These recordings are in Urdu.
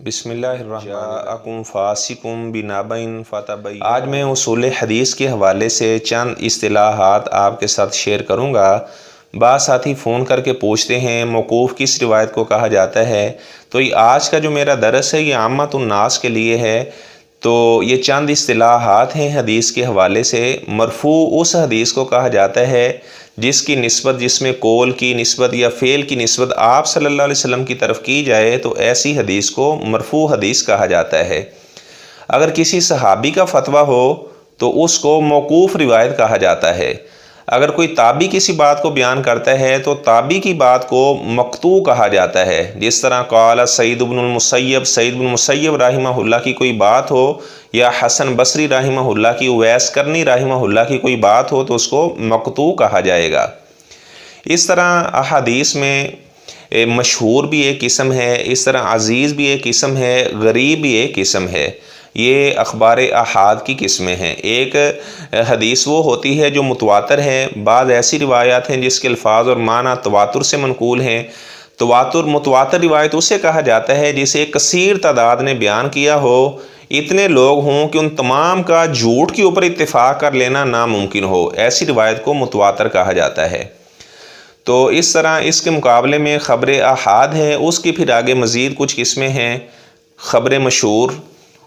بسم اللہ الرحمن فاسقم بنبأ فتبین۔ آج میں اصول حدیث کے حوالے سے چند اصطلاحات آپ کے ساتھ شیئر کروں گا۔ بعض ساتھی فون کر کے پوچھتے ہیں موقوف کس روایت کو کہا جاتا ہے، تو یہ آج کا جو میرا درس ہے یہ عامۃ الناس کے لیے ہے۔ تو یہ چند اصطلاحات ہیں حدیث کے حوالے سے۔ مرفوع اس حدیث کو کہا جاتا ہے جس کی نسبت، جس میں قول کی نسبت یا فعل کی نسبت آپ صلی اللہ علیہ وسلم کی طرف کی جائے تو ایسی حدیث کو مرفوع حدیث کہا جاتا ہے۔ اگر کسی صحابی کا فتویٰ ہو تو اس کو موقوف روایت کہا جاتا ہے۔ اگر کوئی تابعی کسی بات کو بیان کرتا ہے تو تابعی کی بات کو مقطوع کہا جاتا ہے۔ جس طرح قال سعید بن المسیب، سعید بن المسیب رحمہ اللہ کی کوئی بات ہو، یا حسن بصری رحمہ اللہ کی، اویس کرنی رحمہ اللہ کی کوئی بات ہو تو اس کو مقطوع کہا جائے گا۔ اس طرح احادیث میں مشہور بھی ایک قسم ہے، اس طرح عزیز بھی ایک قسم ہے، غریب بھی ایک قسم ہے۔ یہ اخبار احاد کی قسمیں ہیں۔ ایک حدیث وہ ہوتی ہے جو متواتر ہے۔ بعض ایسی روایات ہیں جس کے الفاظ اور معنی تواتر سے منقول ہیں۔ متواتر روایت اسے کہا جاتا ہے جسے کثیر تعداد نے بیان کیا ہو، اتنے لوگ ہوں کہ ان تمام کا جھوٹ کے اوپر اتفاق کر لینا ناممکن ہو، ایسی روایت کو متواتر کہا جاتا ہے۔ تو اس طرح اس کے مقابلے میں خبر احاد ہے، اس کی پھر آگے مزید کچھ قسمیں ہیں۔ خبر مشہور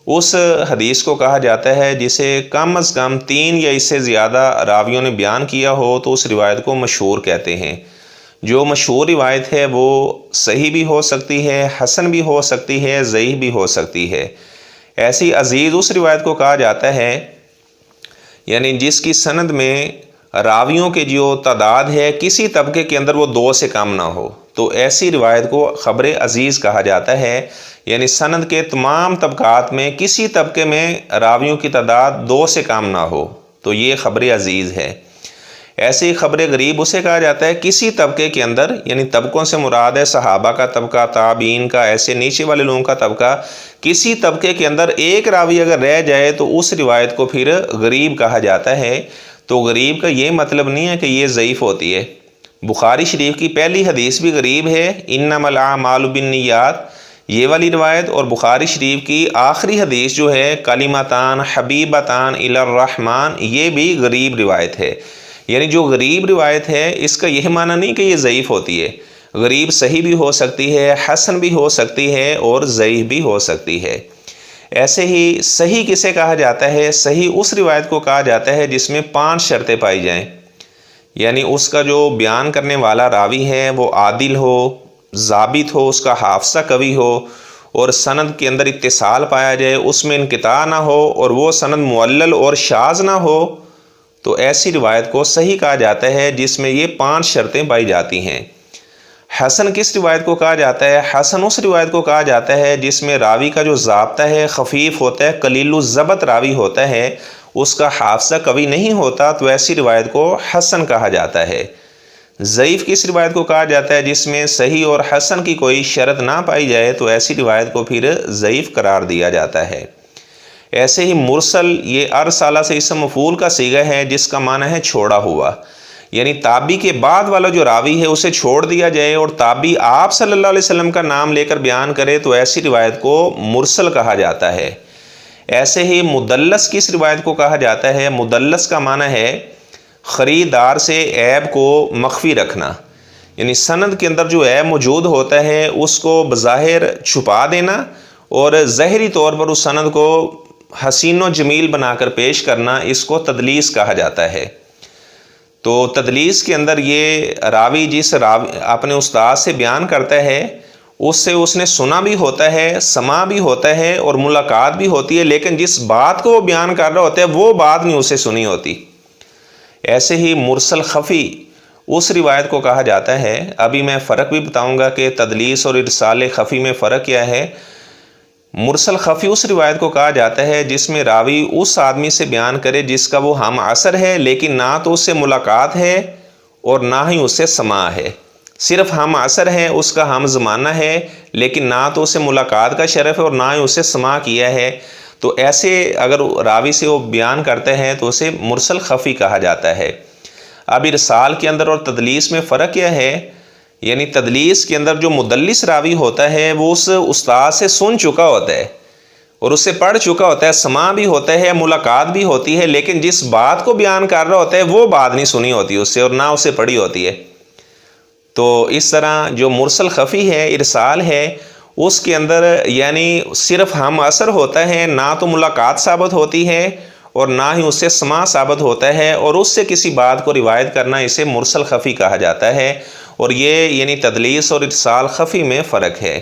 اس حدیث کو کہا جاتا ہے جسے کم از کم 3 یا اس سے زیادہ راویوں نے بیان کیا ہو تو اس روایت کو مشہور کہتے ہیں۔ جو مشہور روایت ہے وہ صحیح بھی ہو سکتی ہے، حسن بھی ہو سکتی ہے، ضعیف بھی ہو سکتی ہے۔ ایسی عزیز اس روایت کو کہا جاتا ہے یعنی جس کی سند میں راویوں کے جو تعداد ہے کسی طبقے کے اندر وہ 2 سے کم نہ ہو، تو ایسی روایت کو خبر عزیز کہا جاتا ہے۔ یعنی سند کے تمام طبقات میں کسی طبقے میں راویوں کی تعداد 2 سے کم نہ ہو تو یہ خبر عزیز ہے۔ ایسے ہی خبر غریب اسے کہا جاتا ہے کسی طبقے کے اندر، یعنی طبقوں سے مراد ہے صحابہ کا طبقہ، تابعین کا، ایسے نیچے والے لوگوں کا طبقہ، کسی طبقے کے اندر ایک راوی اگر رہ جائے تو اس روایت کو پھر غریب کہا جاتا ہے۔ تو غریب کا یہ مطلب نہیں ہے کہ یہ ضعیف ہوتی ہے۔ بخاری شریف کی پہلی حدیث بھی غریب ہے، انما الاعمال بالنیات، یہ والی روایت، اور بخاری شریف کی آخری حدیث جو ہے کلمتان حبیبتان الی الرحمن، یہ بھی غریب روایت ہے۔ یعنی جو غریب روایت ہے اس کا یہ معنی نہیں کہ یہ ضعیف ہوتی ہے۔ غریب صحیح بھی ہو سکتی ہے، حسن بھی ہو سکتی ہے، اور ضعیف بھی ہو سکتی ہے۔ ایسے ہی صحیح کسے کہا جاتا ہے؟ صحیح اس روایت کو کہا جاتا ہے جس میں 5 شرطیں پائی جائیں، یعنی اس کا جو بیان کرنے والا راوی ہے وہ عادل ہو، ضابط ہو، اس کا حافظہ قوی ہو، اور سند کے اندر اتصال پایا جائے، اس میں انقطاع نہ ہو، اور وہ سند معلل اور شاذ نہ ہو، تو ایسی روایت کو صحیح کہا جاتا ہے جس میں یہ 5 شرطیں پائی جاتی ہیں۔ حسن کس روایت کو کہا جاتا ہے؟ حسن اس روایت کو کہا جاتا ہے جس میں راوی کا جو ضابطہ ہے خفیف ہوتا ہے، قلیل الضبط راوی ہوتا ہے، اس کا حافظہ قوی نہیں ہوتا، تو ایسی روایت کو حسن کہا جاتا ہے۔ ضعیف کس روایت کو کہا جاتا ہے؟ جس میں صحیح اور حسن کی کوئی شرط نہ پائی جائے تو ایسی روایت کو پھر ضعیف قرار دیا جاتا ہے۔ ایسے ہی مرسل، یہ ارسالہ سے اسم مفعول کا صیغہ ہے جس کا معنی ہے چھوڑا ہوا، یعنی تابعی کے بعد والا جو راوی ہے اسے چھوڑ دیا جائے اور تابعی آپ صلی اللہ علیہ وسلم کا نام لے کر بیان کرے تو ایسی روایت کو مرسل کہا جاتا ہے۔ ایسے ہی مدلس کس روایت کو کہا جاتا ہے؟ مدلس کا معنی ہے خریدار سے عیب کو مخفی رکھنا، یعنی سند کے اندر جو عیب موجود ہوتا ہے اس کو بظاہر چھپا دینا اور ظاہری طور پر اس سند کو حسین و جمیل بنا کر پیش کرنا، اس کو تدلیس کہا جاتا ہے۔ تو تدلیس کے اندر یہ راوی جس اپنے استاد سے بیان کرتا ہے اس سے اس نے سنا بھی ہوتا ہے، سماع بھی ہوتا ہے اور ملاقات بھی ہوتی ہے، لیکن جس بات کو وہ بیان کر رہا ہوتا ہے وہ بات نہیں اسے سنی ہوتی۔ ایسے ہی مرسل خفی اس روایت کو کہا جاتا ہے۔ ابھی میں فرق بھی بتاؤں گا کہ تدلیس اور ارسال خفی میں فرق کیا ہے۔ مرسل خفی اس روایت کو کہا جاتا ہے جس میں راوی اس آدمی سے بیان کرے جس کا وہ ہم عصر ہے، لیکن نہ تو اس سے ملاقات ہے اور نہ ہی اس سے سماع ہے، صرف ہم عصر ہے، اس کا ہم زمانہ ہے، لیکن نہ تو اس سے ملاقات کا شرف ہے اور نہ ہی اس سے سماع کیا ہے۔ تو ایسے اگر راوی سے وہ بیان کرتے ہیں تو اسے مرسل خفی کہا جاتا ہے۔ اب ارسال کے اندر اور تدلیس میں فرق کیا ہے یعنی تدلیس کے اندر جو مدلس راوی ہوتا ہے وہ اس استاد سے سن چکا ہوتا ہے اور اس سے پڑھ چکا ہوتا ہے، سماع بھی ہوتا ہے، ملاقات بھی ہوتی ہے، لیکن جس بات کو بیان کر رہا ہوتا ہے وہ بات نہیں سنی ہوتی اس سے اور نہ اسے پڑھی ہوتی ہے۔ تو اس طرح جو مرسل خفی ہے، ارسال ہے، اس کے اندر یعنی صرف ہم اثر ہوتا ہے، نہ تو ملاقات ثابت ہوتی ہے اور نہ ہی اس سے سماع ثابت ہوتا ہے، اور اس سے کسی بات کو روایت کرنا اسے مرسل خفی کہا جاتا ہے، اور یہ یعنی تدلیس اور ارسال خفی میں فرق ہے۔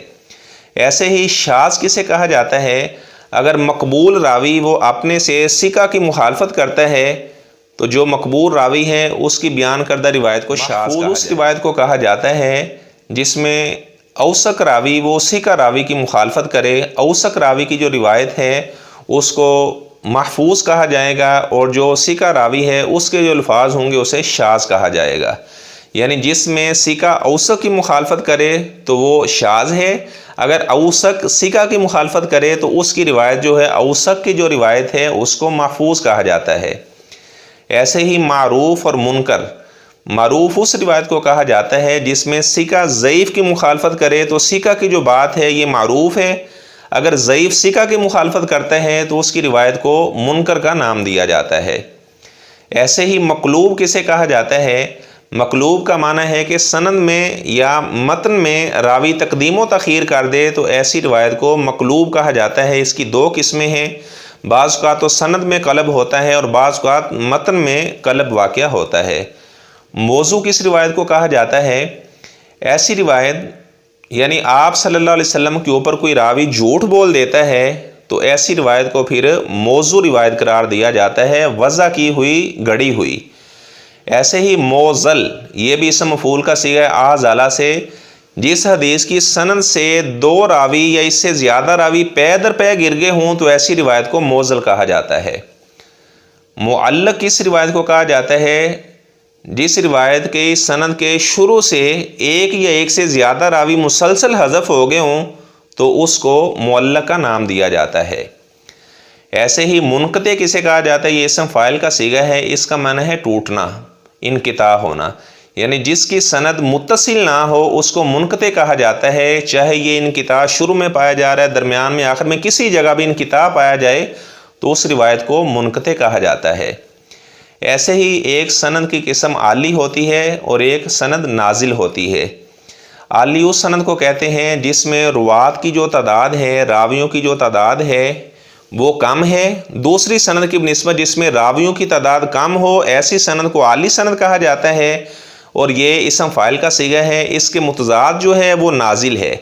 ایسے ہی شاذ کسے کہا جاتا ہے؟ اگر مقبول راوی وہ اپنے سے ثقہ کی مخالفت کرتا ہے تو جو مقبول راوی ہے اس کی بیان کردہ روایت کو شاذ کہا جاتا ہے۔ اس روایت کو کہا جاتا ہے جس میں اوثق راوی وہ ثقہ راوی کی مخالفت کرے، اوثق راوی کی جو روایت ہے اس کو محفوظ کہا جائے گا، اور جو ثقہ راوی ہے اس کے جو الفاظ ہوں گے اسے شاذ کہا جائے گا۔ یعنی جس میں ثقہ اوثق کی مخالفت کرے تو وہ شاذ ہے، اگر اوثق ثقہ کی مخالفت کرے تو اس کی روایت جو ہے اوثق کی جو روایت ہے اس کو محفوظ کہا جاتا ہے۔ ایسے ہی معروف اور منکر، معروف اس روایت کو کہا جاتا ہے جس میں ثقہ ضعیف کی مخالفت کرے تو ثقہ کی جو بات ہے یہ معروف ہے، اگر ضعیف ثقہ کی مخالفت کرتا ہے تو اس کی روایت کو منکر کا نام دیا جاتا ہے۔ ایسے ہی مقلوب کسے کہا جاتا ہے؟ مقلوب کا معنی ہے کہ سند میں یا متن میں راوی تقدیم و تاخیر کر دے تو ایسی روایت کو مقلوب کہا جاتا ہے۔ اس کی دو قسمیں ہیں، بعض اوقات تو سند میں قلب ہوتا ہے اور بعض اوقات متن میں قلب واقع ہوتا ہے۔ موضوع کس روایت کو کہا جاتا ہے؟ ایسی روایت یعنی آپ صلی اللہ علیہ وسلم کے اوپر کوئی راوی جھوٹ بول دیتا ہے تو ایسی روایت کو پھر موضوع روایت قرار دیا جاتا ہے، وضع کی ہوئی، گڑی ہوئی۔ ایسے ہی موزل، یہ بھی اسم مفعول کا صیغہ ہے آزالہ سے، جس حدیث کی سند سے دو راوی یا اس سے زیادہ راوی پے در پے گر گئے ہوں تو ایسی روایت کو موزل کہا جاتا ہے۔ معلق کس روایت کو کہا جاتا ہے؟ جس روایت کے سند کے شروع سے ایک یا ایک سے زیادہ راوی مسلسل حذف ہو گئے ہوں تو اس کو معلق کا نام دیا جاتا ہے۔ ایسے ہی منقطع کسے کہا جاتا ہے؟ یہ اسم فاعل کا صیغہ ہے، اس کا معنی ہے ٹوٹنا، انقطاع ہونا، یعنی جس کی سند متصل نہ ہو اس کو منقطع کہا جاتا ہے، چاہے یہ انقطاع شروع میں پایا جا رہا ہے، درمیان میں، آخر میں، کسی جگہ بھی انقطاع پایا جائے تو اس روایت کو منقطع کہا جاتا ہے۔ ایسے ہی ایک سند کی قسم عالی ہوتی ہے اور ایک سند نازل ہوتی ہے۔ عالی اس سند کو کہتے ہیں جس میں روات کی جو تعداد ہے، راویوں کی جو تعداد ہے وہ کم ہے، دوسری سند کی بنسبت جس میں راویوں کی تعداد کم ہو، ایسی سند کو عالی سند کہا جاتا ہے، اور یہ اسم فاعل کا صیغہ ہے۔ اس کے متضاد جو ہے وہ نازل ہے،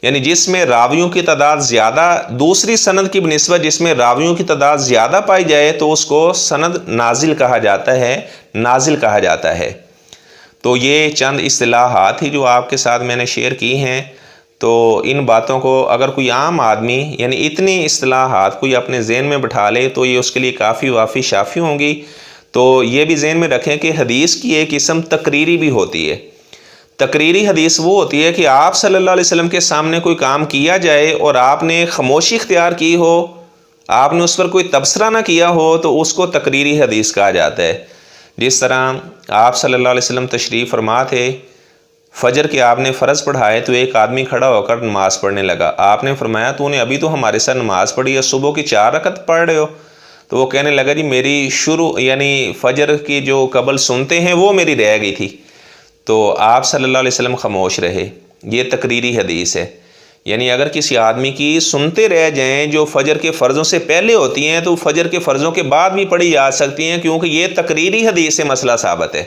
یعنی جس میں راویوں کی تعداد زیادہ، دوسری سند کی بنسبت جس میں راویوں کی تعداد زیادہ پائی جائے تو اس کو سند نازل کہا جاتا ہے، نازل کہا جاتا ہے۔ تو یہ چند اصطلاحات ہی جو آپ کے ساتھ میں نے شیئر کی ہیں، تو ان باتوں کو اگر کوئی عام آدمی یعنی اتنی اصطلاحات کوئی اپنے ذہن میں بٹھا لے تو یہ اس کے لیے کافی وافی شافی ہوں گی۔ تو یہ بھی ذہن میں رکھیں کہ حدیث کی ایک قسم تقریری بھی ہوتی ہے۔ تقریری حدیث وہ ہوتی ہے کہ آپ صلی اللہ علیہ وسلم کے سامنے کوئی کام کیا جائے اور آپ نے خاموشی اختیار کی ہو، آپ نے اس پر کوئی تبصرہ نہ کیا ہو تو اس کو تقریری حدیث کہا جاتا ہے۔ جس طرح آپ صلی اللہ علیہ وسلم تشریف فرما تھے، فجر کے آپ نے فرض پڑھائے تو ایک آدمی کھڑا ہو کر نماز پڑھنے لگا، آپ نے فرمایا تو نے ابھی تو ہمارے ساتھ نماز پڑھی ہے، صبح کی 4 رکعت پڑھ رہے ہو؟ تو وہ کہنے لگا جی میری شروع یعنی فجر کی جو قبل سنتے ہیں وہ میری رہ گئی تھی۔ تو آپ صلی اللہ علیہ وسلم خاموش رہے۔ یہ تقریری حدیث ہے، یعنی اگر کسی آدمی کی سنتے رہ جائیں جو فجر کے فرضوں سے پہلے ہوتی ہیں تو فجر کے فرضوں کے بعد بھی پڑھی جا سکتی ہیں، کیونکہ یہ تقریری حدیث سے مسئلہ ثابت ہے۔